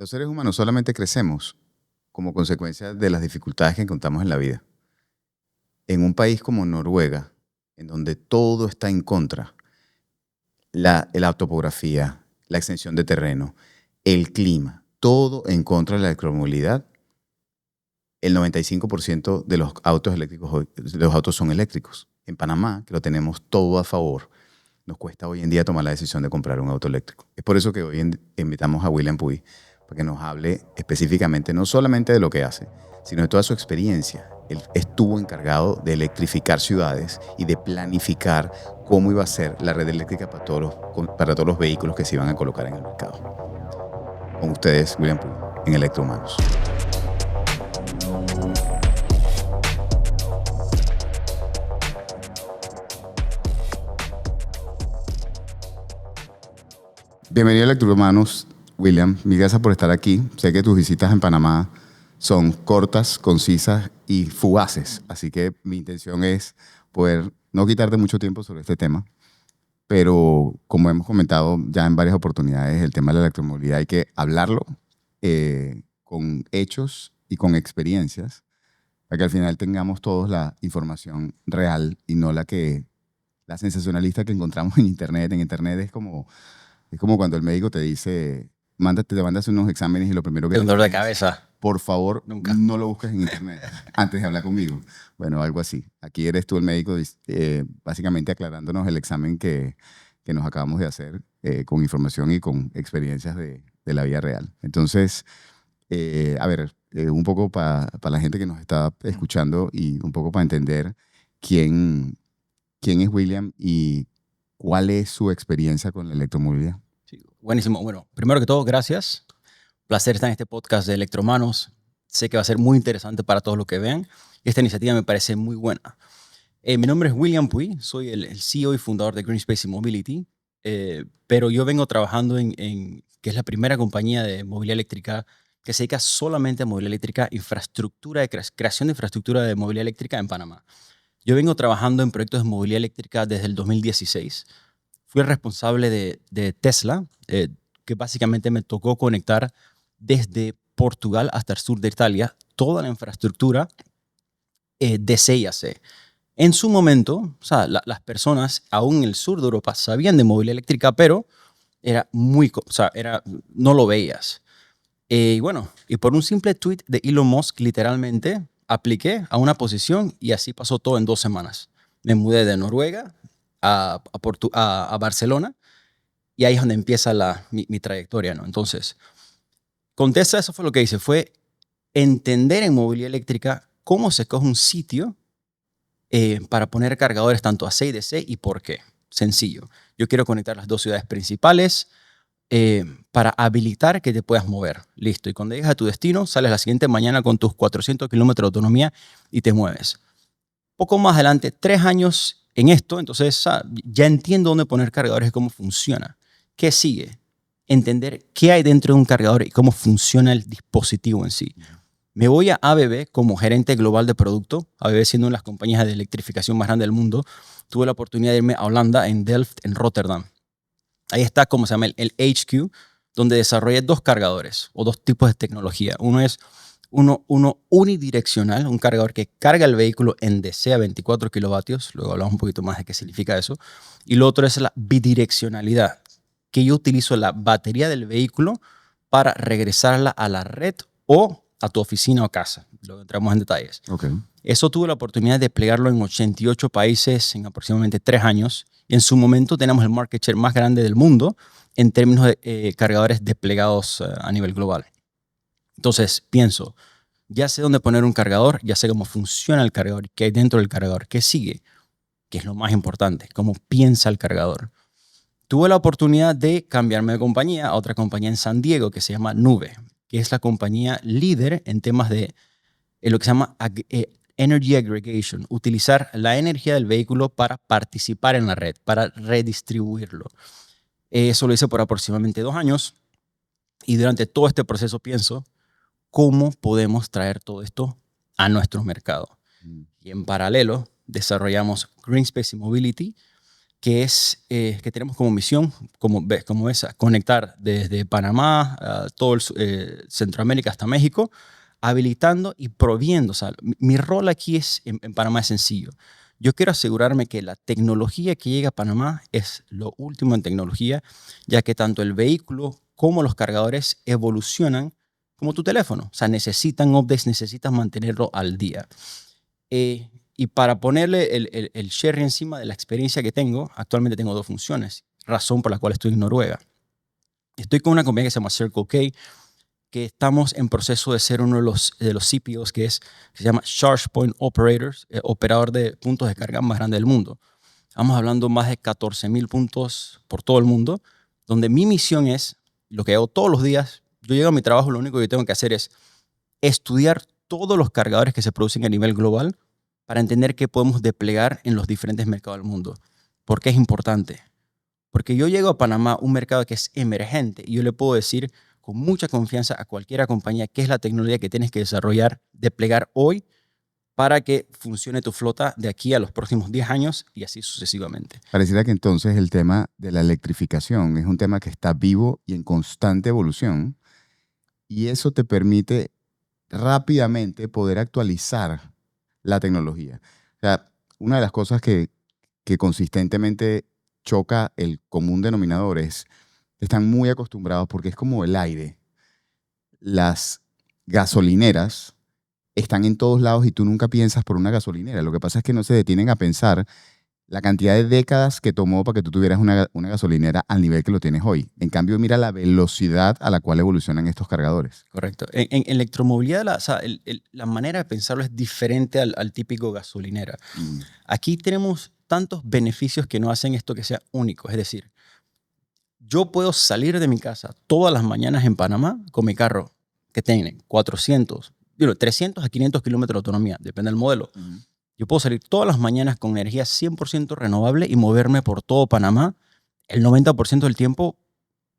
Los seres humanos solamente crecemos como consecuencia de las dificultades que encontramos en la vida. En un país como Noruega, en donde todo está en contra, la topografía, la extensión de terreno, el clima, todo en contra de la electromovilidad, el 95% de los autos eléctricos, los autos son eléctricos. En Panamá, que lo tenemos todo a favor, nos cuesta hoy en día tomar la decisión de comprar un auto eléctrico. Es por eso que hoy invitamos a William Puy para que nos hable específicamente no solamente de lo que hace, sino de toda su experiencia. Él estuvo encargado de electrificar ciudades y de planificar cómo iba a ser la red eléctrica para todos los vehículos que se iban a colocar en el mercado. Con ustedes, William Puy, en Electrohumanos. Bienvenido a Electrohumanos, William. Mil gracias por estar aquí. Sé que tus visitas en Panamá son cortas, concisas y fugaces. Así que mi intención es poder no quitarte mucho tiempo sobre este tema. Pero como hemos comentado ya en varias oportunidades, el tema de la electromovilidad hay que hablarlo con hechos y con experiencias para que al final tengamos todos la información real y no la sensacionalista que encontramos en Internet. En Internet es como cuando el médico te dice, te mandas unos exámenes y lo primero que un dolor de cabeza. Por favor, Nunca. no lo busques en Internet antes de hablar conmigo. Bueno, algo así. Aquí eres tú el médico básicamente aclarándonos el examen que nos acabamos de hacer con información y con experiencias de la vida real. Entonces, a ver, un poco para la gente que nos está escuchando y un poco para entender quién es William y ¿cuál es su experiencia con la electromovilidad? Sí, buenísimo. Bueno, primero que todo, gracias. Placer estar en este podcast de Electrohumanos. Sé que va a ser muy interesante para todos los que vean. Esta iniciativa me parece muy buena. Mi nombre es William Puy. Soy el CEO y fundador de Green Space Mobility. Pero yo vengo trabajando en que es la primera compañía de movilidad eléctrica que se dedica solamente a movilidad eléctrica, creación de infraestructura de movilidad eléctrica en Panamá. Yo vengo trabajando en proyectos de movilidad eléctrica desde el 2016. Fui el responsable de Tesla, que básicamente me tocó conectar desde Portugal hasta el sur de Italia toda la infraestructura de C y AC. En su momento, o sea, las personas aún en el sur de Europa sabían de movilidad eléctrica, pero no lo veías. Y bueno, y por un simple tweet de Elon Musk, literalmente, apliqué a una posición y así pasó todo en 2 semanas. Me mudé de Noruega a Barcelona y ahí es donde empieza mi trayectoria, ¿no? Entonces, con Tesla eso fue lo que hice, fue entender en movilidad eléctrica cómo se coge un sitio para poner cargadores tanto AC y DC y por qué. Sencillo. Yo quiero conectar las 2 ciudades principales para habilitar que te puedas mover. Listo. Y cuando llegas a tu destino, sales la siguiente mañana con tus 400 kilómetros de autonomía y te mueves. Poco más adelante, 3 años en esto, entonces ya entiendo dónde poner cargadores y cómo funciona. ¿Qué sigue? Entender qué hay dentro de un cargador y cómo funciona el dispositivo en sí. Me voy a ABB como gerente global de producto. ABB siendo una de las compañías de electrificación más grandes del mundo. Tuve la oportunidad de irme a Holanda, en Delft, en Rotterdam. Ahí está, como se llama, el HQ, donde desarrollé 2 cargadores o 2 tipos de tecnología. Uno es uno unidireccional, un cargador que carga el vehículo en DC a 24 kilovatios. Luego hablamos un poquito más de qué significa eso. Y lo otro es la bidireccionalidad, que yo utilizo la batería del vehículo para regresarla a la red o a tu oficina o casa. Luego entramos en detalles. Okay. Eso tuve la oportunidad de desplegarlo en 88 países en aproximadamente 3 años. Y en su momento tenemos el market share más grande del mundo en términos de cargadores desplegados a nivel global. Entonces pienso, ya sé dónde poner un cargador, ya sé cómo funciona el cargador, qué hay dentro del cargador, qué sigue, que es lo más importante, cómo piensa el cargador. Tuve la oportunidad de cambiarme de compañía a otra compañía en San Diego que se llama Nube, que es la compañía líder en temas de lo que se llama Energy Aggregation, utilizar la energía del vehículo para participar en la red, para redistribuirlo. Eso lo hice por aproximadamente 2 años y durante todo este proceso pienso cómo podemos traer todo esto a nuestro mercado. Y en paralelo desarrollamos Green Space Mobility, que es que tenemos como misión, como esa, conectar desde Panamá, todo Centroamérica hasta México, habilitando y proviendo. O sea, mi rol aquí en Panamá es sencillo. Yo quiero asegurarme que la tecnología que llega a Panamá es lo último en tecnología, ya que tanto el vehículo como los cargadores evolucionan como tu teléfono. O sea, necesitan updates, necesitas mantenerlo al día. Y para ponerle el sherry encima de la experiencia que tengo, actualmente tengo 2 funciones, razón por la cual estoy en Noruega. Estoy con una compañía que se llama Circle K, que estamos en proceso de ser uno de los CPOs, que se llama Charge Point Operators, operador de puntos de carga más grande del mundo. Estamos hablando más de 14,000 puntos por todo el mundo, donde mi misión es, lo que hago todos los días, yo llego a mi trabajo, lo único que tengo que hacer es estudiar todos los cargadores que se producen a nivel global para entender qué podemos desplegar en los diferentes mercados del mundo. ¿Por qué es importante? Porque yo llego a Panamá, un mercado que es emergente, y yo le puedo decir con mucha confianza a cualquier compañía qué es la tecnología que tienes que desarrollar, desplegar hoy para que funcione tu flota de aquí a los próximos 10 años y así sucesivamente. Pareciera que entonces el tema de la electrificación es un tema que está vivo y en constante evolución, y eso te permite rápidamente poder actualizar la tecnología. O sea, una de las cosas que consistentemente choca el común denominador es que están muy acostumbrados, porque es como el aire. Las gasolineras están en todos lados y tú nunca piensas por una gasolinera. Lo que pasa es que no se detienen a pensar la cantidad de décadas que tomó para que tú tuvieras una gasolinera al nivel que lo tienes hoy. En cambio, mira la velocidad a la cual evolucionan estos cargadores. Correcto. En electromovilidad, o sea, la manera de pensarlo es diferente al típico gasolinera. Aquí tenemos tantos beneficios que nos hacen esto que sea único. Es decir, yo puedo salir de mi casa todas las mañanas en Panamá con mi carro que tiene 300 a 500 kilómetros de autonomía, depende del modelo. Yo puedo salir todas las mañanas con energía 100% renovable y moverme por todo Panamá el 90% del tiempo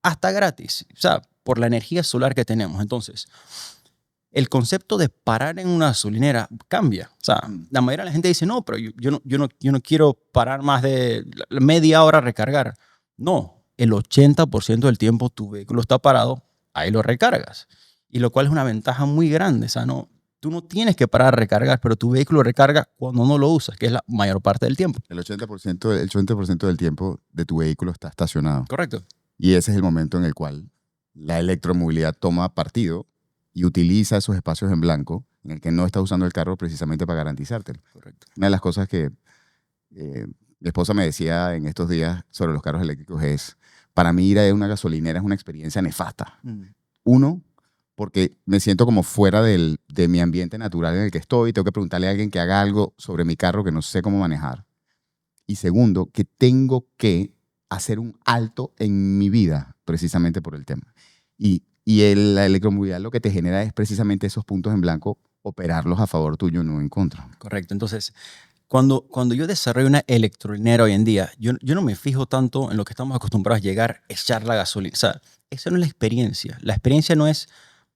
hasta gratis, o sea, por la energía solar que tenemos. Entonces, el concepto de parar en una gasolinera cambia. O sea, la mayoría de la gente dice, no, pero yo no quiero parar más de media hora a recargar. No, el 80% del tiempo tu vehículo está parado, ahí lo recargas. Y lo cual es una ventaja muy grande. O sea, tú no tienes que parar a recargar, pero tu vehículo recarga cuando no lo usas, que es la mayor parte del tiempo. El 80% del tiempo de tu vehículo está estacionado. Correcto. Y ese es el momento en el cual la electromovilidad toma partido y utiliza esos espacios en blanco en el que no estás usando el carro precisamente para garantizártelo. Correcto. Una de las cosas que mi esposa me decía en estos días sobre los carros eléctricos es, para mí ir a una gasolinera es una experiencia nefasta. Uno, porque me siento como fuera de mi ambiente natural en el que estoy, tengo que preguntarle a alguien que haga algo sobre mi carro que no sé cómo manejar. Y segundo, que tengo que hacer un alto en mi vida precisamente por el tema. Y la electromovilidad lo que te genera es precisamente esos puntos en blanco, operarlos a favor tuyo, no en contra. Correcto. Entonces, cuando yo desarrollo una electrolinera hoy en día, yo no me fijo tanto en lo que estamos acostumbrados a llegar, echar la gasolina. O sea, esa no es la experiencia. La experiencia no es...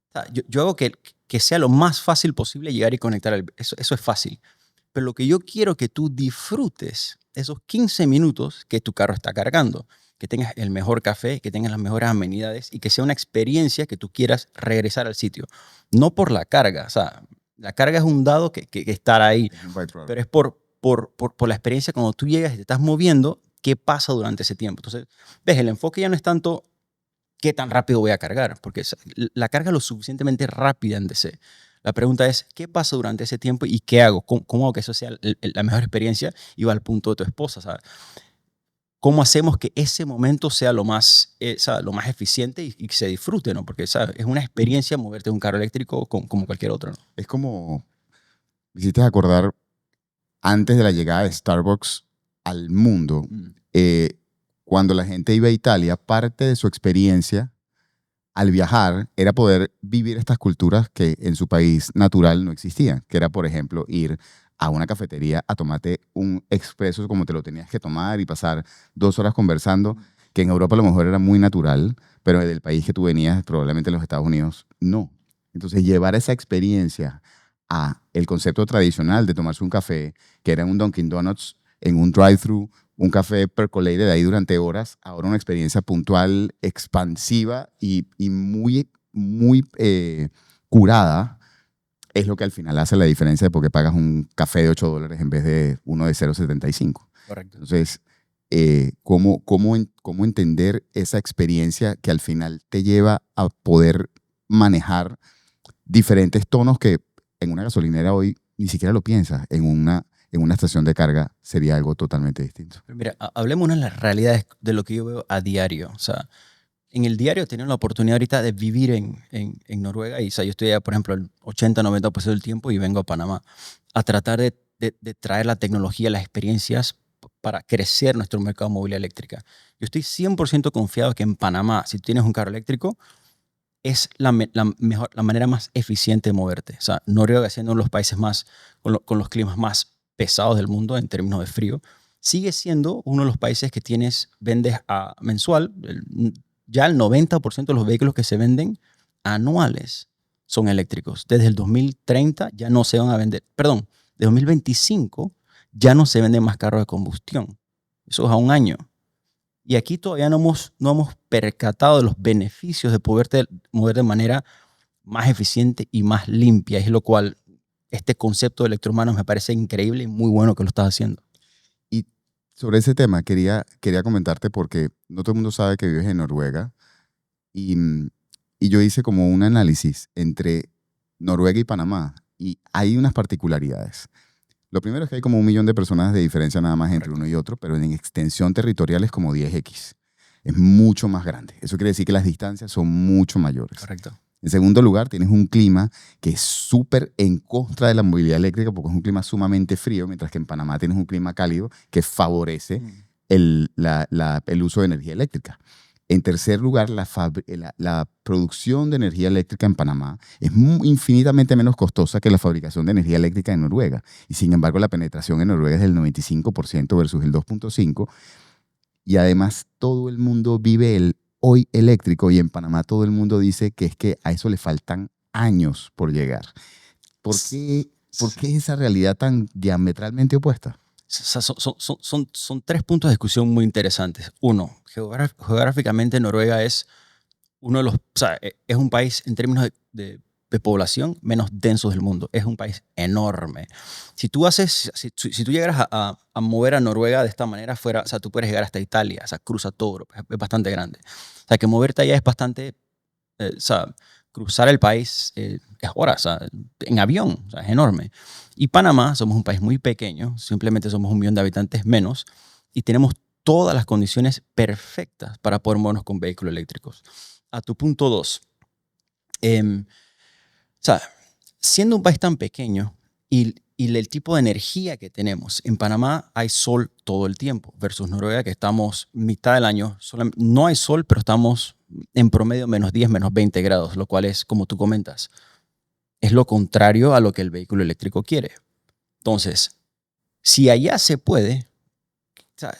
O sea, yo hago que sea lo más fácil posible llegar y conectar. Eso es fácil. Pero lo que yo quiero que tú disfrutes esos 15 minutos que tu carro está cargando, que tengas el mejor café, que tengas las mejores amenidades y que sea una experiencia que tú quieras regresar al sitio. No por la carga. O sea, la carga es un dado que estará ahí. Pero es por la experiencia cuando tú llegas y te estás moviendo, qué pasa durante ese tiempo. Entonces, ves, el enfoque ya no es tanto qué tan rápido voy a cargar, porque la carga es lo suficientemente rápida en DC. La pregunta es, ¿qué pasa durante ese tiempo y qué hago? ¿Cómo hago que eso sea la mejor experiencia? Y va al punto de tu esposa, ¿sabes? ¿Cómo hacemos que ese momento sea lo más eficiente y que se disfrute, ¿no? Porque, ¿sabes? Es una experiencia moverte en un carro eléctrico como cualquier otro, ¿no? Es como, me hiciste acordar, antes de la llegada de Starbucks al mundo, cuando la gente iba a Italia, parte de su experiencia al viajar era poder vivir estas culturas que en su país natural no existían, que era, por ejemplo, ir a una cafetería a tomarte un expreso como te lo tenías que tomar y pasar 2 horas conversando, que en Europa a lo mejor era muy natural, pero del país que tú venías, probablemente en los Estados Unidos, no. Entonces, llevar esa experiencia a el concepto tradicional de tomarse un café, que era un Dunkin' Donuts en un drive-thru un café percolated ahí durante horas, ahora una experiencia puntual, expansiva y muy, muy curada, es lo que al final hace la diferencia de por qué pagas un café de $8 en vez de uno de 0,75. Correcto. Entonces, ¿cómo entender esa experiencia que al final te lleva a poder manejar diferentes tonos que en una gasolinera hoy ni siquiera lo piensas? En una estación de carga sería algo totalmente distinto. Pero mira, hablemos de las realidades de lo que yo veo a diario. O sea, en el diario he tenido la oportunidad ahorita de vivir en Noruega y, o sea, yo estoy allá, por ejemplo, el 80-90% del tiempo y vengo a Panamá a tratar de traer la tecnología, las experiencias para crecer nuestro mercado de movilidad eléctrica. Yo estoy 100% confiado que en Panamá, si tienes un carro eléctrico, es la manera más eficiente de moverte. O sea, Noruega, siendo uno de los países más, con los climas más pesados del mundo en términos de frío, sigue siendo uno de los países que vendes mensual. Ya el 90% de los vehículos que se venden anuales son eléctricos. Desde el 2030 ya no se van a vender. Perdón, de 2025 ya no se venden más carros de combustión. Eso es a un año. Y aquí todavía no hemos percatado de los beneficios de poderte mover de manera más eficiente y más limpia. Es lo cual este concepto de electrohumanos me parece increíble y muy bueno que lo estás haciendo. Y sobre ese tema quería comentarte porque no todo el mundo sabe que vives en Noruega y yo hice como un análisis entre Noruega y Panamá y hay unas particularidades. Lo primero es que hay como 1 millón de personas de diferencia nada más entre uno y otro, pero en extensión territorial es como 10x. Es mucho más grande. Eso quiere decir que las distancias son mucho mayores. Correcto. En segundo lugar, tienes un clima que es súper en contra de la movilidad eléctrica porque es un clima sumamente frío, mientras que en Panamá tienes un clima cálido que favorece el uso de energía eléctrica. En tercer lugar, la producción de energía eléctrica en Panamá es infinitamente menos costosa que la fabricación de energía eléctrica en Noruega. Y sin embargo, la penetración en Noruega es del 95% versus el 2.5%. Y además, todo el mundo vive el hoy eléctrico y en Panamá todo el mundo dice que es que a eso le faltan años por llegar. ¿Por qué esa realidad tan diametralmente opuesta? Son 3 puntos de discusión muy interesantes. Uno, geográficamente Noruega es uno de los, o sea, es un país en términos de población menos denso del mundo. Es un país enorme. Si tú llegaras a mover a Noruega de esta manera, o sea, tú puedes llegar hasta Italia, o sea, cruza todo Europa, es bastante grande. O sea, que moverte allá es bastante, o sea, cruzar el país es horas, o sea, en avión, o sea, es enorme. Y Panamá, somos un país muy pequeño, simplemente somos 1 millón de habitantes menos y tenemos todas las condiciones perfectas para poder movernos con vehículos eléctricos. A tu punto 2, o sea, siendo un país tan pequeño y el tipo de energía que tenemos, en Panamá hay sol todo el tiempo versus Noruega que estamos mitad del año, no hay sol, pero estamos en promedio -10, -20 grados, lo cual es, como tú comentas, es lo contrario a lo que el vehículo eléctrico quiere. Entonces, si allá se puede, o sea,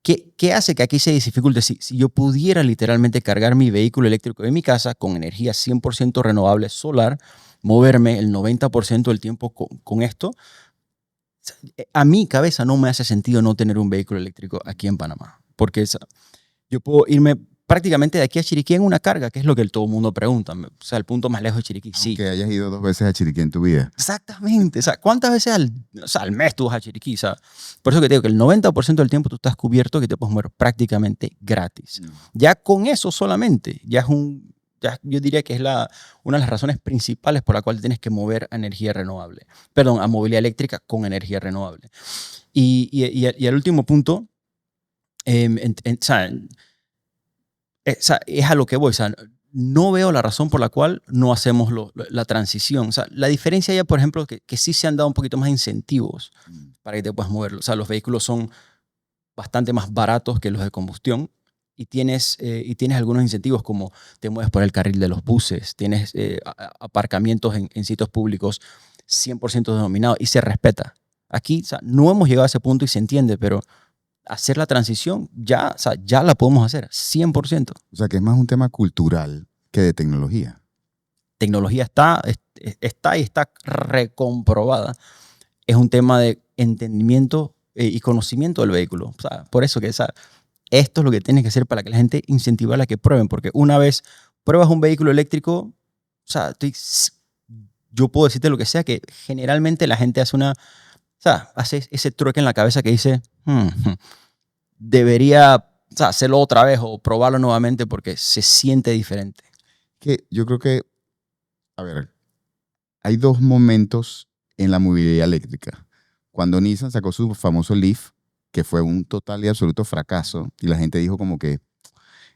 ¿qué hace que aquí se dificulte? Si yo pudiera literalmente cargar mi vehículo eléctrico en mi casa con energía 100% renovable solar, moverme el 90% del tiempo con esto, a mi cabeza no me hace sentido no tener un vehículo eléctrico aquí en Panamá. Porque yo puedo irme prácticamente de aquí a Chiriquí en una carga, que es lo que todo el mundo pregunta. O sea, el punto más lejos de Chiriquí, sí. Que hayas ido 2 veces a Chiriquí en tu vida. Exactamente. O sea, ¿cuántas veces al mes tú vas a Chiriquí? O sea, por eso que te digo que el 90% del tiempo tú estás cubierto, que te puedes mover prácticamente gratis. Ya con eso solamente, yo diría que es una de las razones principales por la cual tienes que mover a energía renovable. Perdón, a movilidad eléctrica con energía renovable. Y el último punto, o sea, es a lo que voy. O sea, no veo la razón por la cual no hacemos la transición. O sea, la diferencia ya, por ejemplo, que sí se han dado un poquito más incentivos para que te puedas moverlo. O sea, los vehículos son bastante más baratos que los de combustión y tienes algunos incentivos como te mueves por el carril de los buses, tienes aparcamientos en sitios públicos 100% denominados y se respeta. Aquí, o sea, no hemos llegado a ese punto y se entiende, pero hacer la transición ya, o sea, ya la podemos hacer, 100%. O sea, que es más un tema cultural que de tecnología. Tecnología está y está recomprobada. Es un tema de entendimiento y conocimiento del vehículo. O sea, por eso que esto es lo que tienes que hacer para que la gente incentivarla a que prueben, porque una vez pruebas un vehículo eléctrico, o sea, yo puedo decirte lo que sea, que generalmente la gente hace ese truque en la cabeza que dice, debería hacerlo otra vez o probarlo nuevamente porque se siente diferente. Que yo creo que, a ver, hay dos momentos en la movilidad eléctrica. Cuando Nissan sacó su famoso Leaf, que fue un total y absoluto fracaso, y la gente dijo como que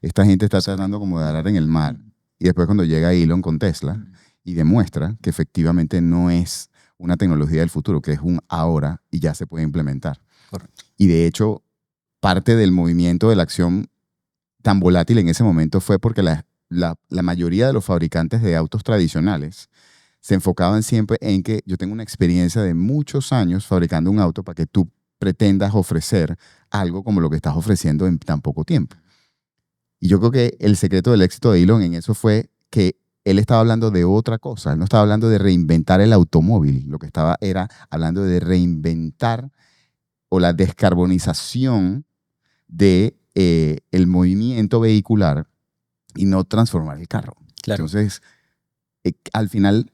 esta gente está tratando como de arar en el mar. Y después cuando llega Elon con Tesla y demuestra que efectivamente no es una tecnología del futuro, que es un ahora y ya se puede implementar. Correcto. Y de hecho, parte del movimiento de la acción tan volátil en ese momento fue porque la mayoría de los fabricantes de autos tradicionales se enfocaban siempre en que yo tengo una experiencia de muchos años fabricando un auto para que tú pretendas ofrecer algo como lo que estás ofreciendo en tan poco tiempo. Y yo creo que el secreto del éxito de Elon en eso fue que él estaba hablando de otra cosa. Él no estaba hablando de reinventar el automóvil. Lo que estaba era hablando de reinventar o la descarbonización de el movimiento vehicular y no transformar el carro. Claro. Entonces, al final,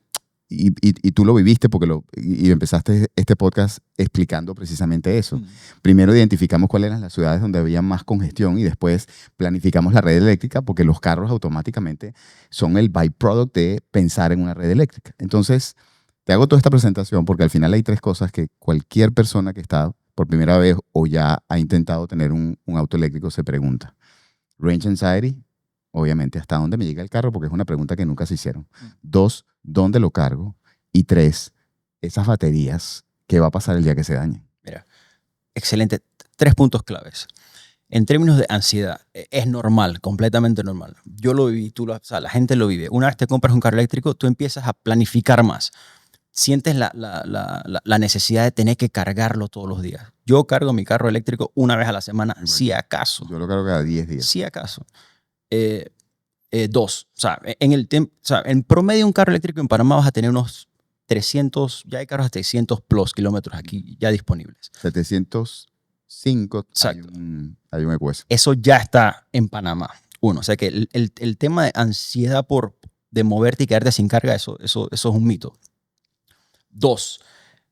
y tú lo viviste porque y empezaste este podcast explicando precisamente eso. Primero identificamos cuáles eran las ciudades donde había más congestión y después planificamos la red eléctrica porque los carros automáticamente son el byproduct de pensar en una red eléctrica. Entonces, te hago toda esta presentación porque al final hay tres cosas que cualquier persona que está por primera vez o ya ha intentado tener un auto eléctrico se pregunta. Range anxiety, obviamente, ¿hasta dónde me llega el carro? Porque es una pregunta que nunca se hicieron. 2, ¿dónde lo cargo? Y 3, esas baterías, ¿qué va a pasar el día que se dañen? Mira, excelente. 3 puntos claves. En términos de ansiedad, es normal, completamente normal. Yo lo viví, la gente lo vive. Una vez te compras un carro eléctrico, tú empiezas a planificar más. Sientes la necesidad de tener que cargarlo todos los días. Yo cargo mi carro eléctrico una vez a la semana, si acaso. Yo lo cargo cada 10 días. Si acaso. 2. En promedio un carro eléctrico en Panamá vas a tener unos 300, ya hay carros hasta 600 plus kilómetros aquí ya disponibles. 705 hay un EQS. Eso ya está en Panamá. O sea que el tema de ansiedad de moverte y quedarte sin carga, eso es un mito. 2.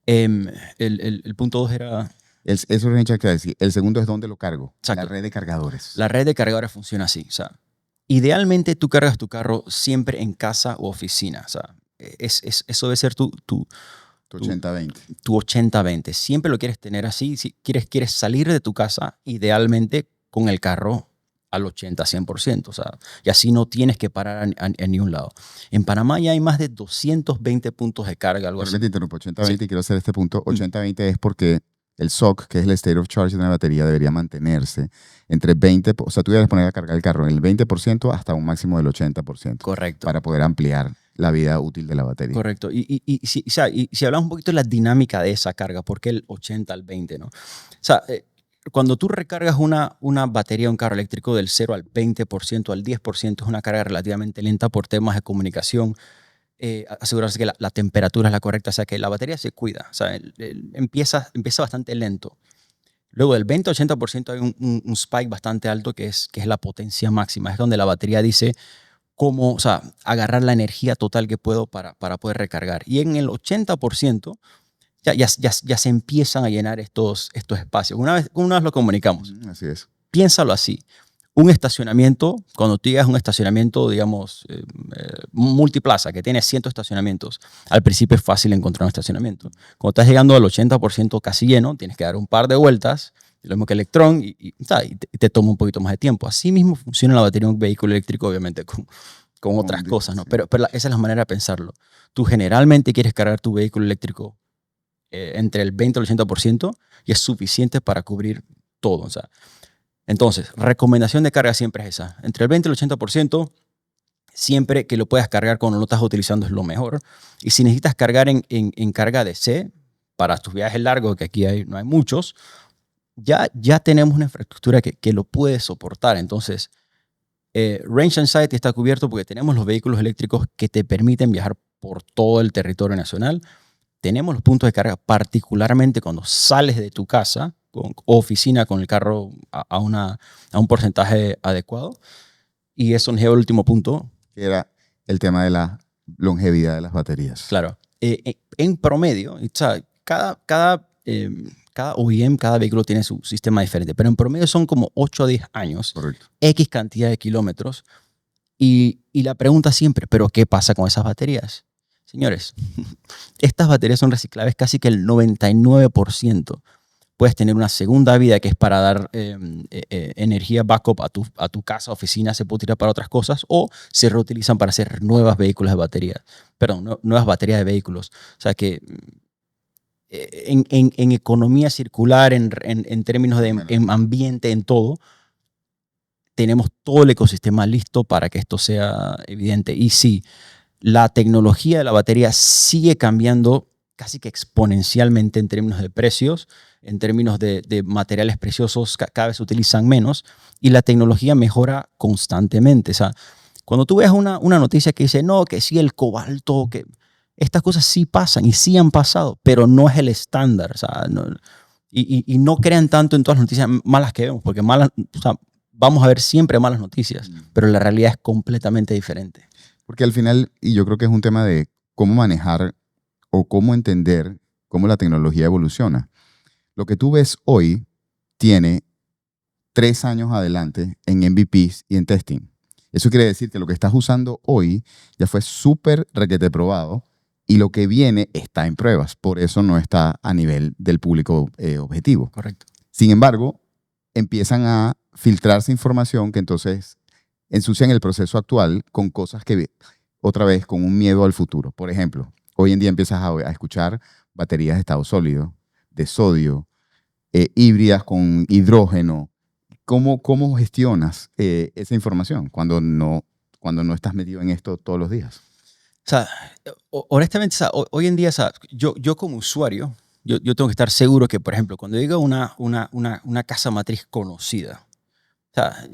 El punto 2 era... Eso es lo que hay que decir. El segundo es dónde lo cargo. Exacto. La red de cargadores. La red de cargadores funciona así. O sea, idealmente tú cargas tu carro siempre en casa o oficina. O sea, eso debe ser tu 80-20. Tu 80-20. Siempre lo quieres tener así. Si quieres salir de tu casa, idealmente con el carro al 80-100%. O sea, y así no tienes que parar en ningún lado. En Panamá ya hay más de 220 puntos de carga, algo así. Te interrumpo, 80-20, sí. Quiero hacer este punto. 80-20 es porque el SOC, que es el State of Charge de una batería, debería mantenerse entre 20%, o sea, tú debes poner a cargar el carro en el 20% hasta un máximo del 80%. Correcto. Para poder ampliar la vida útil de la batería. Correcto. Y si hablamos un poquito de la dinámica de esa carga, ¿por qué el 80 al 20? ¿No? O sea, cuando tú recargas una batería de un carro eléctrico del 0 al 20%, al 10%, es una carga relativamente lenta por temas de comunicación. Asegurarse que la temperatura es la correcta, o sea, que la batería se cuida. O sea, empieza bastante lento. Luego del 20-80% hay un spike bastante alto que es la potencia máxima. Es donde la batería dice cómo, o sea, agarrar la energía total que puedo para poder recargar. Y en el 80% ya se empiezan a llenar estos espacios. Una vez lo comunicamos. Así es. Piénsalo así. Un estacionamiento, cuando tú llegas a un estacionamiento, digamos, multiplaza, que tiene 100 estacionamientos, al principio es fácil encontrar un estacionamiento. Cuando estás llegando al 80% casi lleno, tienes que dar un par de vueltas, lo mismo que Electron, y te toma un poquito más de tiempo. Así mismo funciona la batería de un vehículo eléctrico, obviamente, con otras cosas, ¿no? Pero esa es la manera de pensarlo. Tú generalmente quieres cargar tu vehículo eléctrico entre el 20 y el 80% y es suficiente para cubrir todo. O sea, entonces, recomendación de carga siempre es esa. Entre el 20 y el 80%, siempre que lo puedas cargar cuando lo estás utilizando es lo mejor. Y si necesitas cargar en carga DC, para tus viajes largos, que aquí no hay muchos, ya tenemos una infraestructura que lo puede soportar. Entonces, Range Anxiety está cubierto porque tenemos los vehículos eléctricos que te permiten viajar por todo el territorio nacional. Tenemos los puntos de carga, particularmente cuando sales de tu casa, o oficina con el carro a un porcentaje adecuado. Y eso nos lleva al último punto. Que era el tema de la longevidad de las baterías. Claro. En promedio, o sea, cada OEM, cada vehículo tiene su sistema diferente, pero en promedio son como 8 a 10 años, Correcto. X cantidad de kilómetros. Y la pregunta siempre, ¿pero qué pasa con esas baterías? Señores, estas baterías son reciclables casi que el 99%. Puedes tener una segunda vida que es para dar energía backup a tu casa, oficina, se puede tirar para otras cosas, o se reutilizan para hacer nuevos vehículos de batería. Perdón, nuevas baterías de vehículos. O sea que en economía circular, en términos de en ambiente, en todo, tenemos todo el ecosistema listo para que esto sea evidente. Y sí, la tecnología de la batería sigue cambiando casi que exponencialmente en términos de precios, en términos de materiales preciosos, cada vez se utilizan menos y la tecnología mejora constantemente. O sea, cuando tú veas una noticia que dice, no, que sí el cobalto, que estas cosas sí pasan y sí han pasado, pero no es el estándar. O sea, no, y no crean tanto en todas las noticias malas que vemos, porque malas, o sea, vamos a ver siempre malas noticias, pero la realidad es completamente diferente. Porque al final, y yo creo que es un tema de cómo manejar o cómo entender cómo la tecnología evoluciona. Lo que tú ves hoy tiene 3 años adelante en MVPs y en testing. Eso quiere decir que lo que estás usando hoy ya fue súper requete probado y lo que viene está en pruebas. Por eso no está a nivel del público objetivo. Correcto. Sin embargo, empiezan a filtrarse información que entonces ensucian el proceso actual con cosas que, otra vez, con un miedo al futuro. Por ejemplo, hoy en día empiezas a escuchar baterías de estado sólido, de sodio, híbridas con hidrógeno. ¿Cómo gestionas esa información cuando no estás metido en esto todos los días? O sea, honestamente, o sea, hoy en día, o sea, yo como usuario, yo tengo que estar seguro que, por ejemplo, cuando diga una casa matriz conocida, o sea,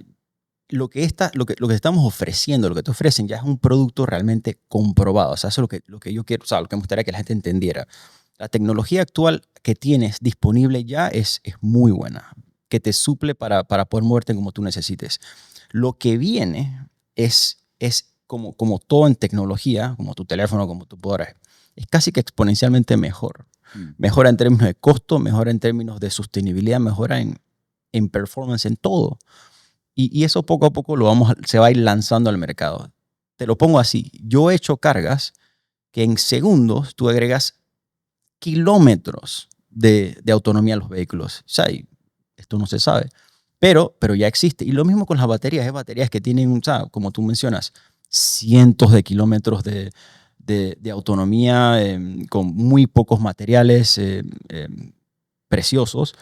lo que estamos ofreciendo, lo que te ofrecen ya es un producto realmente comprobado. O sea, eso es lo que yo quiero, o sea, lo que me gustaría que la gente entendiera. La tecnología actual que tienes disponible ya es muy buena, que te suple para poder moverte como tú necesites. Lo que viene es como todo en tecnología, como tu teléfono, como tu poder, es casi que exponencialmente mejor. Mejora en términos de costo, mejora en términos de sostenibilidad, mejora en performance, en todo. Y eso poco a poco se va a ir lanzando al mercado. Te lo pongo así. Yo he hecho cargas que en segundos tú agregas kilómetros de autonomía a los vehículos. O sea, esto no se sabe. Pero ya existe. Y lo mismo con las baterías. Hay baterías que tienen, o sea, como tú mencionas, cientos de kilómetros de autonomía con muy pocos materiales preciosos.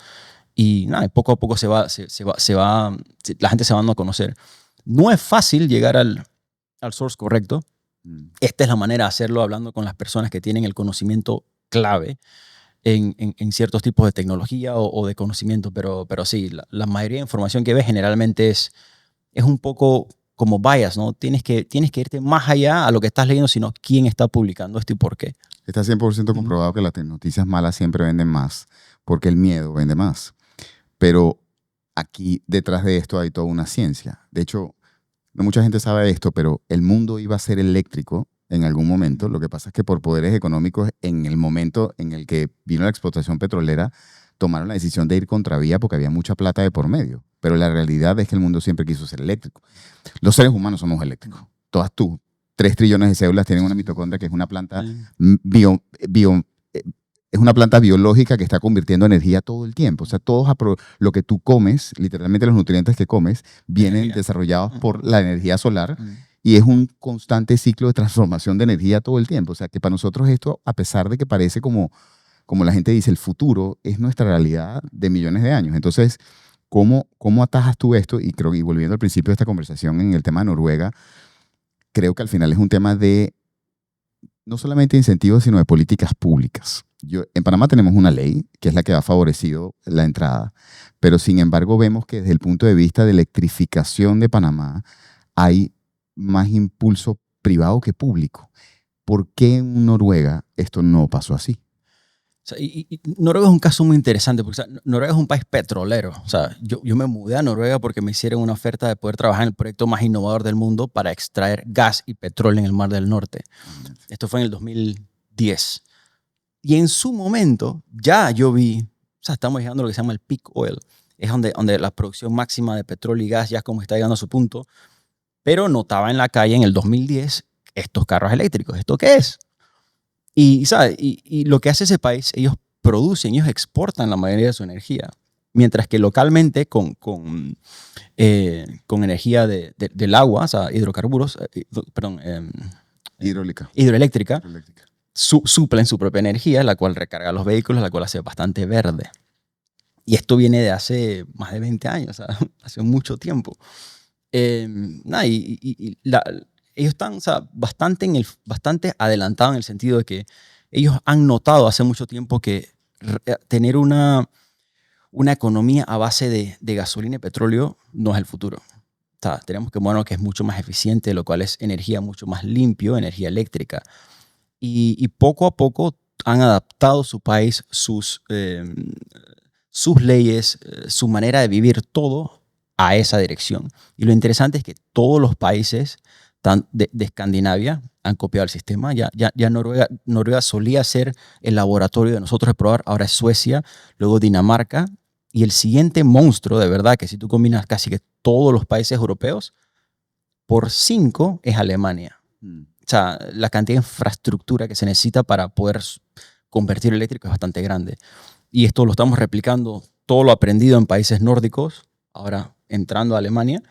Y nada, poco a poco la gente se va dando a conocer. No es fácil llegar al source correcto. Esta es la manera de hacerlo hablando con las personas que tienen el conocimiento clave en ciertos tipos de tecnología o de conocimiento, pero sí, la mayoría de información que ves generalmente es un poco como bias, ¿no? Tienes que irte más allá a lo que estás leyendo, sino quién está publicando esto y por qué. Está 100% comprobado que las noticias malas siempre venden más, porque el miedo vende más. Pero aquí detrás de esto hay toda una ciencia. De hecho, no mucha gente sabe esto, pero el mundo iba a ser eléctrico en algún momento. Lo que pasa es que por poderes económicos, en el momento en el que vino la explotación petrolera, tomaron la decisión de ir contravía porque había mucha plata de por medio. Pero la realidad es que el mundo siempre quiso ser eléctrico. Los seres humanos somos eléctricos. Todas tú, 3 trillones de células tienen una mitocondria que es una planta es una planta biológica que está convirtiendo energía todo el tiempo. O sea, lo que tú comes, literalmente los nutrientes que comes, vienen desarrollados por la energía solar y es un constante ciclo de transformación de energía todo el tiempo. O sea, que para nosotros esto, a pesar de que parece como la gente dice, el futuro es nuestra realidad de millones de años. Entonces, ¿cómo atajas tú esto? Y creo que, y volviendo al principio de esta conversación en el tema de Noruega, creo que al final es un tema de no solamente incentivos, sino de políticas públicas. En Panamá tenemos una ley que es la que ha favorecido la entrada, pero sin embargo vemos que desde el punto de vista de electrificación de Panamá hay más impulso privado que público. ¿Por qué en Noruega esto no pasó así? sea, y Noruega es un caso muy interesante porque o sea, Noruega es un país petrolero. O sea, yo me mudé a Noruega porque me hicieron una oferta de poder trabajar en el proyecto más innovador del mundo para extraer gas y petróleo en el Mar del Norte. Esto fue en el 2010. Y en su momento ya yo vi, o sea, estamos llegando a lo que se llama el peak oil. Es donde la producción máxima de petróleo y gas ya como está llegando a su punto. Pero notaba en la calle en el 2010 estos carros eléctricos. ¿Esto qué es? ¿Sabes? Y lo que hace ese país, ellos producen, ellos exportan la mayoría de su energía. Mientras que localmente con energía del agua, o sea, hidrocarburos, perdón, Hidráulica. hidroeléctrica, Hidroeléctrica. suplen su propia energía, la cual recarga los vehículos, la cual hace bastante verde. Y esto viene de hace más de 20 años, o sea, hace mucho tiempo. Nada, ellos están o sea, bastante adelantados en el sentido de que ellos han notado hace mucho tiempo que tener una economía a base de gasolina y petróleo no es el futuro. O sea, tenemos que movernos que es mucho más eficiente, lo cual es energía mucho más limpio, energía eléctrica. Y poco a poco han adaptado su país, sus leyes, su manera de vivir, todo a esa dirección. Y lo interesante es que todos los países de Escandinavia han copiado el sistema. Ya Noruega solía ser el laboratorio de nosotros de probar, ahora es Suecia, luego Dinamarca. Y el siguiente monstruo, de verdad, que si tú combinas casi que todos los países europeos, por 5 es Alemania. O sea, la cantidad de infraestructura que se necesita para poder convertir eléctrico es bastante grande. Y esto lo estamos replicando, todo lo aprendido en países nórdicos, ahora entrando a Alemania,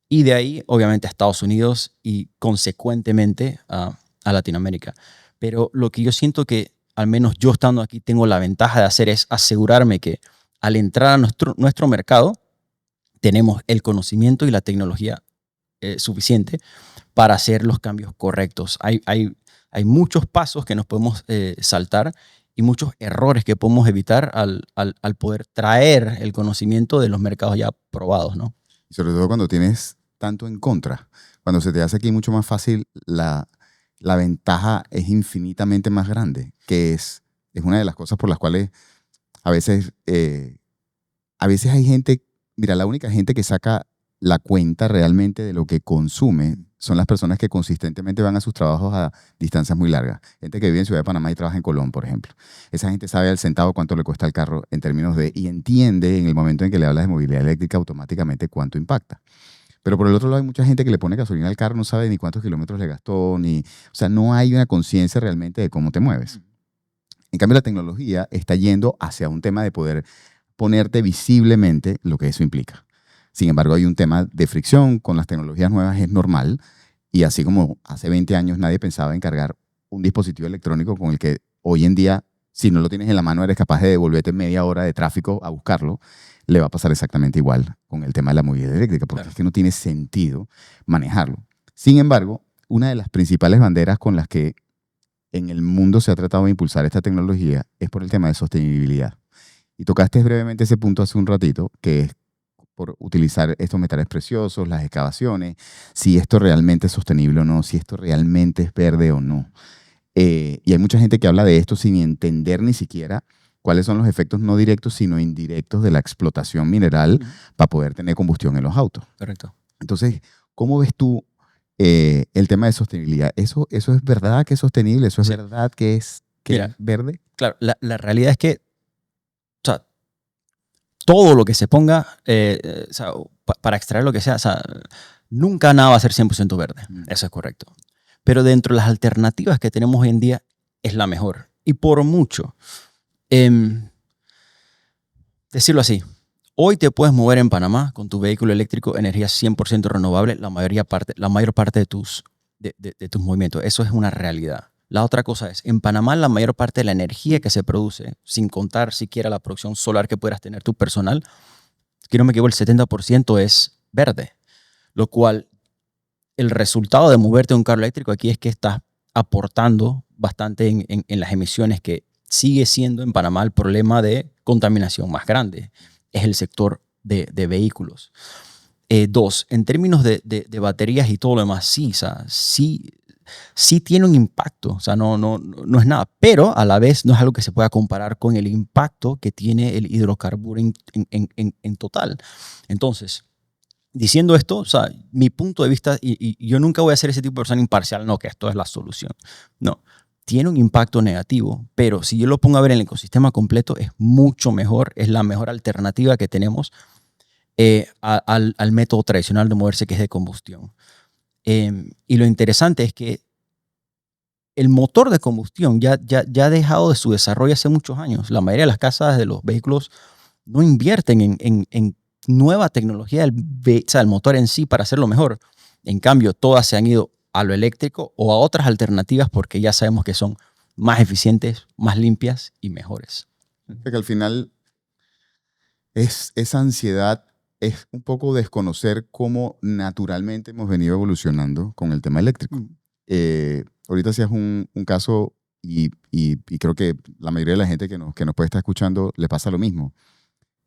y de ahí, obviamente, a Estados Unidos y, consecuentemente, a Latinoamérica. Pero lo que yo siento que, al menos yo estando aquí, tengo la ventaja de hacer es asegurarme que al entrar a nuestro mercado, tenemos el conocimiento y la tecnología suficiente para hacer los cambios correctos. Hay muchos pasos que nos podemos saltar y muchos errores que podemos evitar al poder traer el conocimiento de los mercados ya probados, ¿no? Y sobre todo cuando tienes tanto en contra. Cuando se te hace aquí mucho más fácil, la ventaja es infinitamente más grande, que es una de las cosas por las cuales a veces hay gente, mira, la única gente que saca la cuenta realmente de lo que consume son las personas que consistentemente van a sus trabajos a distancias muy largas. Gente que vive en Ciudad de Panamá y trabaja en Colón, por ejemplo. Esa gente sabe al centavo cuánto le cuesta el carro en términos y entiende en el momento en que le hablas de movilidad eléctrica automáticamente cuánto impacta. Pero por el otro lado hay mucha gente que le pone gasolina al carro, no sabe ni cuántos kilómetros le gastó, o sea, no hay una conciencia realmente de cómo te mueves. En cambio, la tecnología está yendo hacia un tema de poder ponerte visiblemente lo que eso implica. Sin embargo, hay un tema de fricción con las tecnologías nuevas, es normal. Y así como hace 20 años nadie pensaba en cargar un dispositivo electrónico con el que hoy en día, si no lo tienes en la mano, eres capaz de devolverte media hora de tráfico a buscarlo, le va a pasar exactamente igual con el tema de la movilidad eléctrica, porque es que no tiene sentido manejarlo. Sin embargo, una de las principales banderas con las que en el mundo se ha tratado de impulsar esta tecnología es por el tema de sostenibilidad. Y tocaste brevemente ese punto hace un ratito, que es por utilizar estos metales preciosos, las excavaciones, si esto realmente es sostenible o no, si esto realmente es verde o no. Y hay mucha gente que habla de esto sin entender ni siquiera cuáles son los efectos no directos, sino indirectos de la explotación mineral para poder tener combustión en los autos. Correcto. Entonces, ¿cómo ves tú el tema de sostenibilidad? ¿Eso es verdad que es sostenible? ¿Eso es verdad que es verde? Claro, la realidad es que o sea, todo lo que se ponga o sea, para extraer lo que sea, o sea, nunca nada va a ser 100% verde. Eso es correcto. Pero dentro de las alternativas que tenemos hoy en día, es la mejor. Y por mucho. Decirlo así. Hoy te puedes mover en Panamá con tu vehículo eléctrico, energía 100% renovable, la mayor parte de tus movimientos. Eso es una realidad. La otra cosa es, en Panamá la mayor parte de la energía que se produce, sin contar siquiera la producción solar que puedas tener tu personal, que no me equivoco, el 70% es verde. Lo cual, el resultado de moverte un carro eléctrico aquí es que estás aportando bastante en las emisiones, que sigue siendo en Panamá el problema de contaminación más grande. Es el sector de vehículos. 2, en términos de baterías y todo lo demás, sí, o sea, sí sí tiene un impacto, o sea, no es nada, pero a la vez no es algo que se pueda comparar con el impacto que tiene el hidrocarburo en total. Entonces, diciendo esto, o sea, mi punto de vista, y yo nunca voy a ser ese tipo de persona imparcial, no, que esto es la solución. No, tiene un impacto negativo, pero si yo lo pongo a ver en el ecosistema completo, es mucho mejor, es la mejor alternativa que tenemos al método tradicional de moverse, que es de combustión. Y lo interesante es que el motor de combustión ya ha dejado de su desarrollo hace muchos años. La mayoría de las casas de los vehículos no invierten en nueva tecnología o sea, el motor en sí para hacerlo mejor. En cambio, todas se han ido a lo eléctrico o a otras alternativas porque ya sabemos que son más eficientes, más limpias y mejores. Porque al final esa ansiedad es un poco desconocer cómo naturalmente hemos venido evolucionando con el tema eléctrico. Ahorita sí es un caso y creo que la mayoría de la gente que nos puede estar escuchando le pasa lo mismo.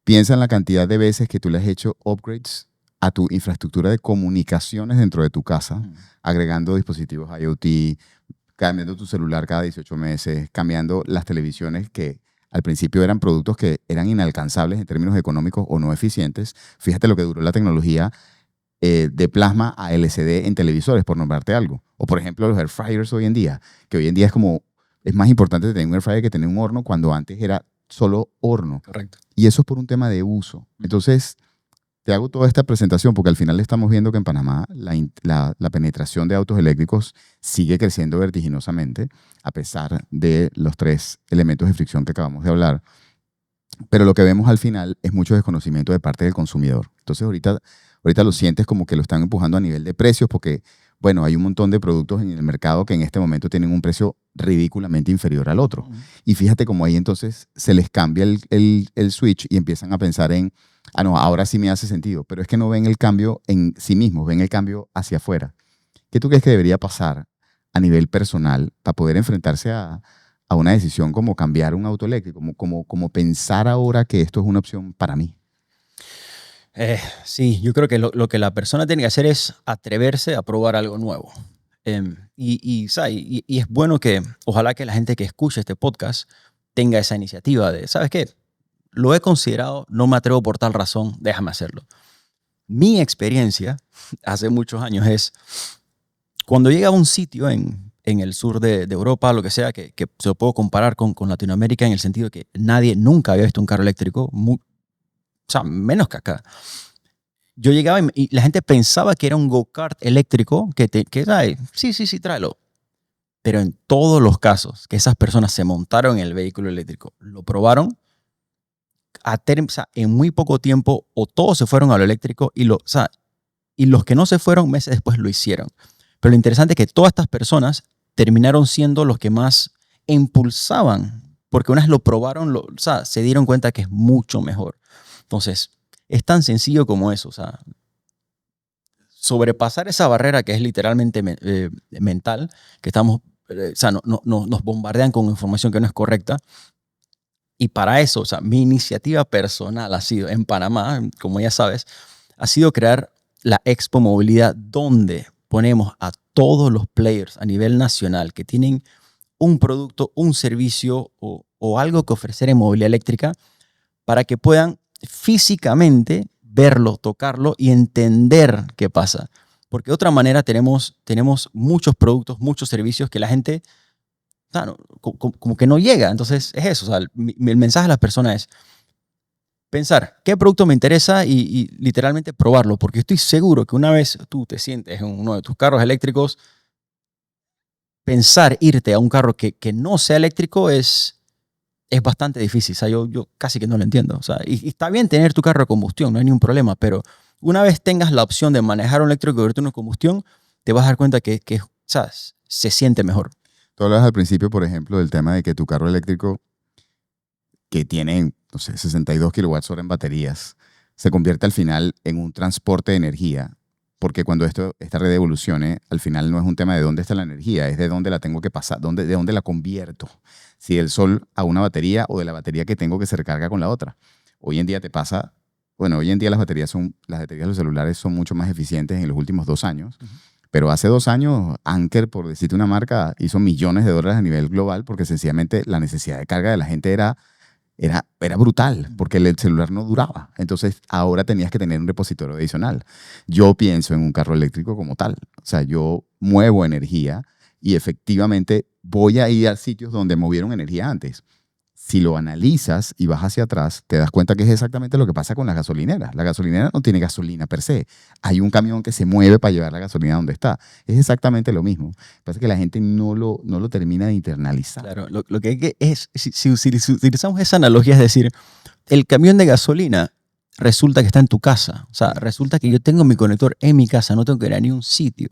Piensa en la cantidad de veces que tú le has hecho upgrades a tu infraestructura de comunicaciones dentro de tu casa, agregando dispositivos IoT, cambiando tu celular cada 18 meses, cambiando las televisiones que al principio eran productos que eran inalcanzables en términos económicos o no eficientes. Fíjate lo que duró la tecnología de plasma a LCD en televisores, por nombrarte algo. O por ejemplo los air fryers hoy en día, que hoy en día es más importante tener un air fryer que tener un horno cuando antes era solo horno. Correcto. Y eso es por un tema de uso. Entonces, te hago toda esta presentación porque al final estamos viendo que en Panamá la penetración de autos eléctricos sigue creciendo vertiginosamente, a pesar de los 3 elementos de fricción que acabamos de hablar. Pero lo que vemos al final es mucho desconocimiento de parte del consumidor. Entonces, ahorita lo sientes como que lo están empujando a nivel de precios porque, bueno, hay un montón de productos en el mercado que en este momento tienen un precio ridículamente inferior al otro. Y fíjate cómo ahí entonces se les cambia el switch y empiezan a pensar en, no, ahora sí me hace sentido, pero es que no ven el cambio en sí mismos, ven el cambio hacia afuera. ¿Qué tú crees que debería pasar a nivel personal para poder enfrentarse a una decisión como cambiar un auto eléctrico, como pensar ahora que esto es una opción para mí? Sí, yo creo que lo que la persona tiene que hacer es atreverse a probar algo nuevo. Y es bueno que, ojalá que la gente que escuche este podcast tenga esa iniciativa de, ¿sabes qué? Lo he considerado, no me atrevo por tal razón, déjame hacerlo. Mi experiencia hace muchos años es, cuando llega a un sitio en el sur de Europa, lo que sea, que se lo puedo comparar con Latinoamérica en el sentido de que nadie nunca había visto un carro eléctrico, o sea, menos que acá. Yo llegaba y la gente pensaba que era un go-kart eléctrico sí, tráelo. Pero en todos los casos que esas personas se montaron en el vehículo eléctrico, lo probaron, en muy poco tiempo o todos se fueron a lo eléctrico y los que no se fueron meses después lo hicieron. Pero lo interesante es que todas estas personas terminaron siendo los que más impulsaban, porque una vez lo probaron, se dieron cuenta que es mucho mejor. Entonces, es tan sencillo como eso, o sea, sobrepasar esa barrera que es literalmente mental, que nos bombardean con información que no es correcta. Y para eso, o sea, mi iniciativa personal ha sido, en Panamá, como ya sabes, ha sido crear la Expo Movilidad, donde ponemos a todos los players a nivel nacional que tienen un producto, un servicio o algo que ofrecer en movilidad eléctrica para que puedan físicamente verlo, tocarlo y entender qué pasa. Porque de otra manera tenemos muchos productos, muchos servicios que la gente como que no llega. Entonces es eso. O sea, el mensaje a las personas es pensar qué producto me interesa y literalmente probarlo. Porque estoy seguro que una vez tú te sientes en uno de tus carros eléctricos, pensar irte a un carro que no sea eléctrico es bastante difícil. O sea, yo casi que no lo entiendo. O sea, y está bien tener tu carro de combustión, no hay ningún problema, pero una vez tengas la opción de manejar un eléctrico y irte a una combustión, te vas a dar cuenta que ¿sabes? Se siente mejor. Tú hablas al principio, por ejemplo, del tema de que tu carro eléctrico, que tiene, no sé, 62 kWh en baterías, se convierte al final en un transporte de energía. Porque cuando esta red evolucione, al final no es un tema de dónde está la energía, es de dónde la tengo que pasar, de dónde la convierto. Si del sol a una batería o de la batería que tengo que se recarga con la otra. Hoy en día te pasa, bueno, hoy en día las baterías de los celulares son mucho más eficientes en los últimos 2 años, Pero hace 2 años, Anker, por decirte una marca, hizo millones de dólares a nivel global porque sencillamente la necesidad de carga de la gente era brutal, porque el celular no duraba. Entonces, ahora tenías que tener un repositorio adicional. Yo pienso en un carro eléctrico como tal. O sea, yo muevo energía y efectivamente voy a ir a sitios donde movieron energía antes. Si lo analizas y vas hacia atrás, te das cuenta que es exactamente lo que pasa con las gasolineras. La gasolinera no tiene gasolina per se. Hay un camión que se mueve para llevar la gasolina donde está. Es exactamente lo mismo. Lo que pasa es que la gente no lo termina de internalizar. Claro, lo que hay que es, si utilizamos esa analogía, es decir, el camión de gasolina resulta que está en tu casa. O sea, resulta que yo tengo mi conector en mi casa, no tengo que ir a ningún sitio.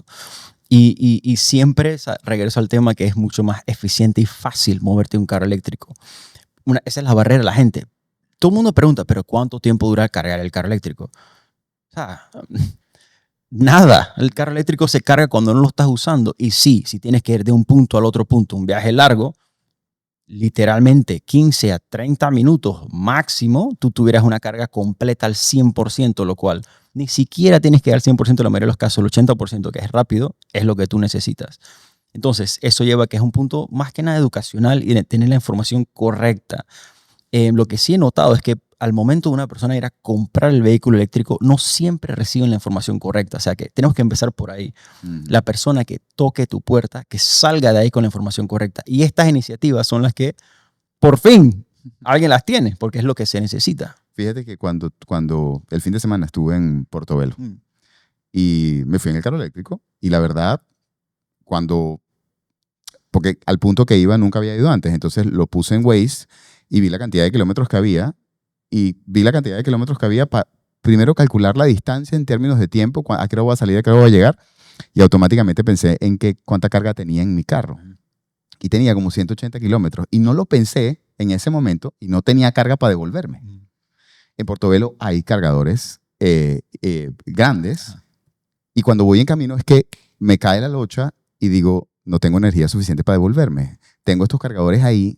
Y siempre, o sea, regreso al tema que es mucho más eficiente y fácil moverte un carro eléctrico. Esa es la barrera de la gente. Todo el mundo pregunta, pero ¿cuánto tiempo dura cargar el carro eléctrico? O sea, nada. El carro eléctrico se carga cuando no lo estás usando. Y sí, si tienes que ir de un punto al otro punto, un viaje largo, literalmente 15 a 30 minutos máximo, tú tuvieras una carga completa al 100%, lo cual ni siquiera tienes que dar al 100% en la mayoría de los casos. El 80% que es rápido es lo que tú necesitas. Entonces, eso lleva a que es un punto más que nada educacional y de tener la información correcta. Lo que sí he notado es que al momento de una persona ir a comprar el vehículo eléctrico, no siempre reciben la información correcta. O sea que tenemos que empezar por ahí. La persona que toque tu puerta, que salga de ahí con la información correcta. Y estas iniciativas son las que, por fin, alguien las tiene, porque es lo que se necesita. Fíjate que cuando el fin de semana estuve en Portobelo y me fui en el carro eléctrico y la verdad, porque al punto que iba nunca había ido antes, entonces lo puse en Waze y vi la cantidad de kilómetros que había para primero calcular la distancia en términos de tiempo, a qué hora voy a salir, a qué hora voy a llegar, y automáticamente pensé en cuánta carga tenía en mi carro. Y tenía como 180 kilómetros. Y no lo pensé en ese momento y no tenía carga para devolverme. En Portobelo hay cargadores grandes y cuando voy en camino es que me cae la locha y digo, no tengo energía suficiente para devolverme. Tengo estos cargadores ahí,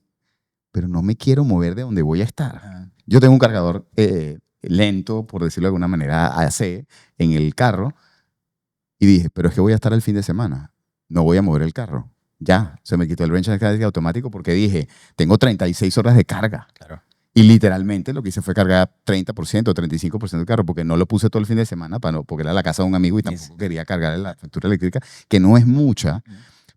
pero no me quiero mover de donde voy a estar. Yo tengo un cargador lento, por decirlo de alguna manera, AC, en el carro y dije, pero es que voy a estar el fin de semana. No voy a mover el carro. Ya, se me quitó el range automático porque dije, tengo 36 horas de carga. Claro. Y literalmente lo que hice fue cargar 30% o 35% del carro porque no lo puse todo el fin de semana porque era la casa de un amigo y tampoco quería cargar la factura eléctrica, que no es mucha,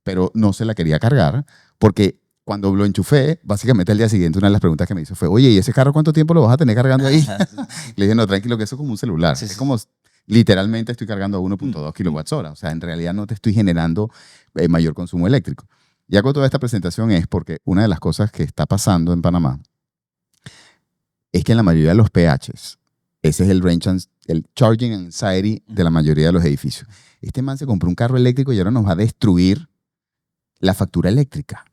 pero no se la quería cargar porque cuando lo enchufé, básicamente al día siguiente una de las preguntas que me hizo fue, oye, ¿y ese carro cuánto tiempo lo vas a tener cargando ahí? Le dije, no, tranquilo, que eso es como un celular. Es como, literalmente estoy cargando a 1.2 kWh. O sea, en realidad no te estoy generando mayor consumo eléctrico. Y hago toda esta presentación es porque una de las cosas que está pasando en Panamá es que en la mayoría de los PHs, ese es el charging anxiety de la mayoría de los edificios. Este man se compró un carro eléctrico y ahora nos va a destruir la factura eléctrica.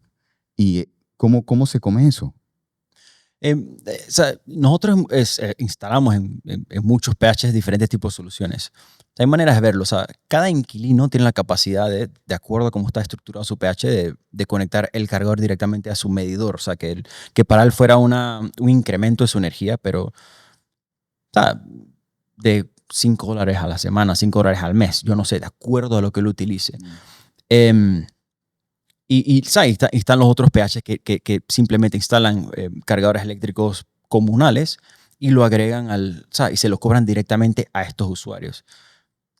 ¿Y cómo se come eso? O sea, nosotros instalamos en muchos PHs diferentes tipos de soluciones. Hay maneras de verlo. O sea, cada inquilino tiene la capacidad de acuerdo a cómo está estructurado su PH, de conectar el cargador directamente a su medidor. O sea, que para él fuera un incremento de su energía, pero o sea, de $5 a la semana, $5 al mes. Yo no sé, de acuerdo a lo que él utilice. Y están los otros PH que simplemente instalan cargadores eléctricos comunales y lo agregan y se lo cobran directamente a estos usuarios.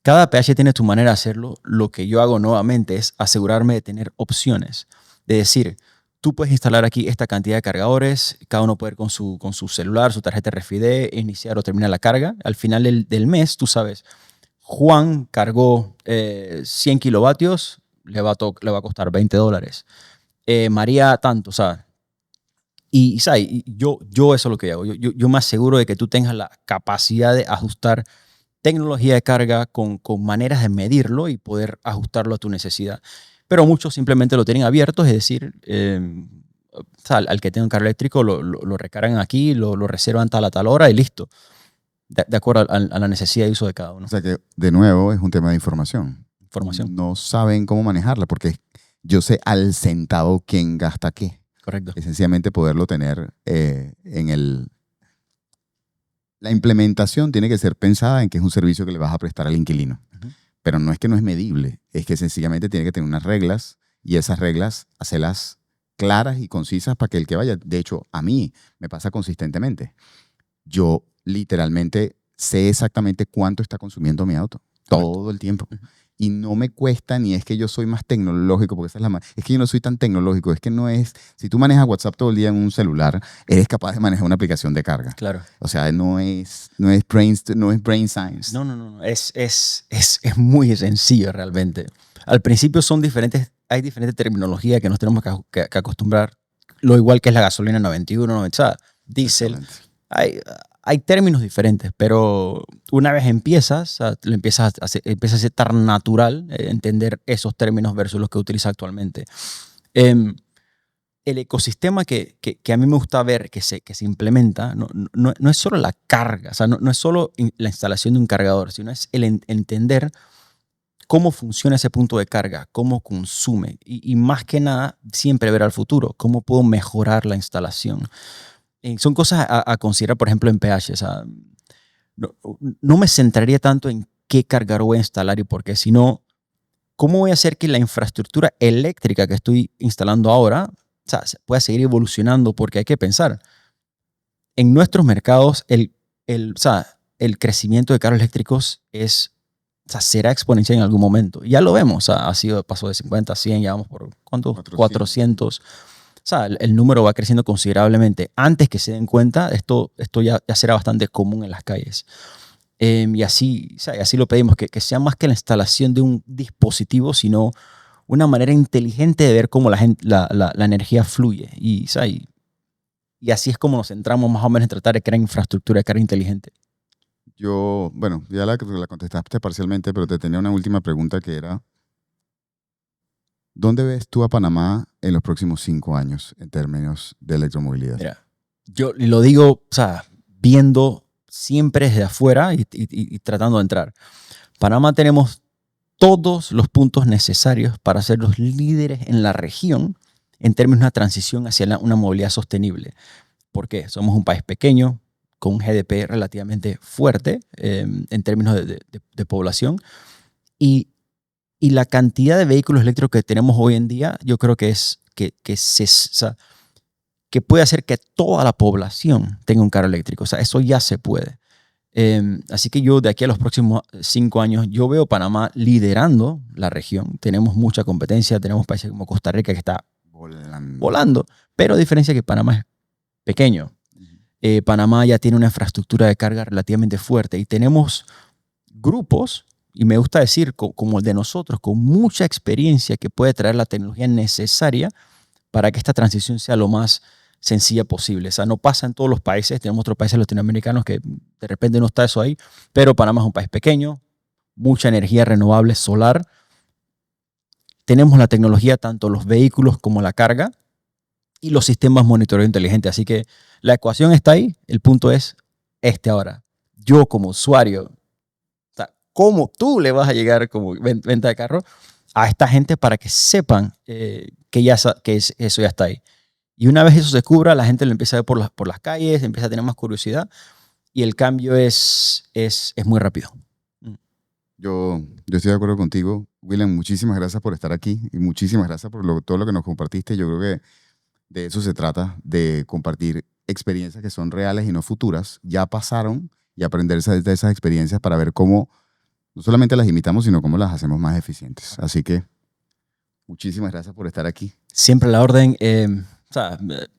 Cada PH tiene su manera de hacerlo. Lo que yo hago nuevamente es asegurarme de tener opciones. De decir, tú puedes instalar aquí esta cantidad de cargadores, cada uno puede ir con su celular, su tarjeta RFID, iniciar o terminar la carga. Al final del mes, tú sabes, Juan cargó 100 kilovatios, le va a costar $20. María, tanto, o sea. Y yo eso es lo que hago. Yo me aseguro de que tú tengas la capacidad de ajustar tecnología de carga con maneras de medirlo y poder ajustarlo a tu necesidad. Pero muchos simplemente lo tienen abierto, es decir, al que tenga un carro eléctrico lo recargan aquí, lo reservan tal a tal hora y listo. De acuerdo a la necesidad de uso de cada uno. O sea que, de nuevo, es un tema de información. No saben cómo manejarla porque yo sé al centavo quién gasta qué. Correcto. Esencialmente poderlo tener la implementación tiene que ser pensada en que es un servicio que le vas a prestar al inquilino. pero no es que no es medible, es que sencillamente tiene que tener unas reglas y esas reglas hacerlas claras y concisas para que el que vaya, de hecho, a mí me pasa consistentemente. Yo literalmente sé exactamente cuánto está consumiendo mi auto, todo el tiempo. Y no me cuesta ni es que yo soy más tecnológico, porque esa es es que yo no soy tan tecnológico, es que no es, si tú manejas WhatsApp todo el día en un celular, eres capaz de manejar una aplicación de carga. Claro. O sea, no es brain science. No. Es muy sencillo realmente. Al principio hay diferentes terminologías que nos tenemos que acostumbrar. Lo igual que es la gasolina 91, 90, o sea, diésel. Hay términos diferentes, pero una vez empiezas, lo empieza a ser tan natural entender esos términos versus los que utiliza actualmente. El ecosistema que a mí me gusta ver que se implementa no es solo la carga, o sea, no es solo la instalación de un cargador, sino es el entender cómo funciona ese punto de carga, cómo consume y más que nada siempre ver al futuro, cómo puedo mejorar la instalación. Son cosas a considerar, por ejemplo, en pH. O sea, no me centraría tanto en qué cargador voy a instalar y por qué, sino cómo voy a hacer que la infraestructura eléctrica que estoy instalando ahora, o sea, pueda seguir evolucionando, porque hay que pensar, en nuestros mercados o sea, el crecimiento de carros eléctricos será exponencial en algún momento. Ya lo vemos, o sea, pasó de 50 a 100, ya vamos por ¿cuánto? 400. O sea, el número va creciendo considerablemente. Antes que se den cuenta, esto ya será bastante común en las calles. Y así lo pedimos, que sea más que la instalación de un dispositivo, sino una manera inteligente de ver cómo la energía fluye. Y así es como nos centramos más o menos en tratar de crear infraestructura de carga inteligente. Bueno, ya la contestaste parcialmente, pero te tenía una última pregunta que era, ¿dónde ves tú a Panamá en los próximos 5 años en términos de electromovilidad? Mira, yo lo digo, o sea, viendo siempre desde afuera y tratando de entrar. Panamá tenemos todos los puntos necesarios para ser los líderes en la región en términos de una transición hacia una movilidad sostenible. ¿Por qué? Somos un país pequeño, con un GDP relativamente fuerte en términos de población. Y la cantidad de vehículos eléctricos que tenemos hoy en día, yo creo que que puede hacer que toda la población tenga un carro eléctrico. O sea, eso ya se puede. Así que yo de aquí a los próximos 5 años, yo veo Panamá liderando la región. Tenemos mucha competencia, tenemos países como Costa Rica que está volando, pero a diferencia que Panamá es pequeño. Panamá ya tiene una infraestructura de carga relativamente fuerte y tenemos grupos, y me gusta decir como el de nosotros, con mucha experiencia que puede traer la tecnología necesaria para que esta transición sea lo más sencilla posible. O sea, no pasa en todos los países. Tenemos otros países latinoamericanos que de repente no está eso ahí, pero Panamá es un país pequeño, mucha energía renovable solar. Tenemos la tecnología, tanto los vehículos como la carga y los sistemas de monitoreo inteligente. Así que la ecuación está ahí. El punto es ahora. Yo como usuario, o sea, ¿cómo tú le vas a llegar como venta de carro a esta gente para que sepan que eso ya está ahí? Y una vez eso se cubra, la gente lo empieza a ver por las calles, empieza a tener más curiosidad y el cambio es muy rápido. Yo estoy de acuerdo contigo. William, muchísimas gracias por estar aquí y muchísimas gracias por todo lo que nos compartiste. Yo creo que de eso se trata, de compartir experiencias que son reales y no futuras. Ya pasaron y aprender de esas experiencias para ver cómo no solamente las imitamos, sino cómo las hacemos más eficientes. Así que muchísimas gracias por estar aquí. Siempre la orden.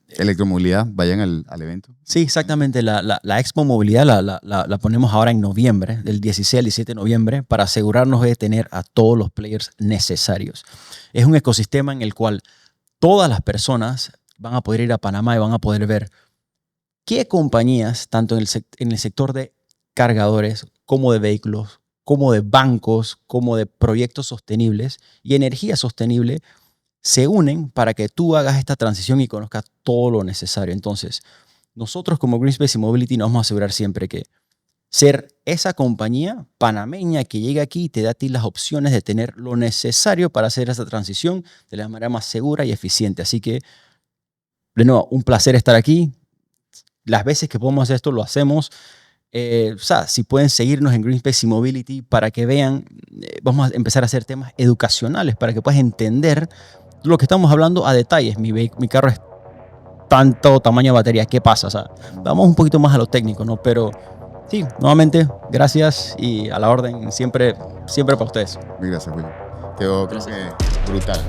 Electromovilidad, vayan al evento. Sí, exactamente. La Expo Movilidad la ponemos ahora en noviembre, del 16 al 17 de noviembre, para asegurarnos de tener a todos los players necesarios. Es un ecosistema en el cual todas las personas van a poder ir a Panamá y van a poder ver qué compañías, tanto en el sector de cargadores, como de vehículos, como de bancos, como de proyectos sostenibles y energía sostenible, se unen para que tú hagas esta transición y conozcas todo lo necesario. Entonces, nosotros como GreenSpace y Mobility nos vamos a asegurar siempre que ser esa compañía panameña que llega aquí y te da a ti las opciones de tener lo necesario para hacer esa transición de la manera más segura y eficiente. Así que, de nuevo, un placer estar aquí. Las veces que podemos hacer esto, lo hacemos. O sea, si pueden seguirnos en Greenspace y Mobility para que vean, vamos a empezar a hacer temas educacionales para que puedas entender lo que estamos hablando a detalles. Mi carro es tanto tamaño de batería, ¿qué pasa? O sea, vamos un poquito más a lo técnico, ¿no? Pero sí, nuevamente, gracias y a la orden, siempre para ustedes. Muy gracias, William. Quedó, creo que, brutal.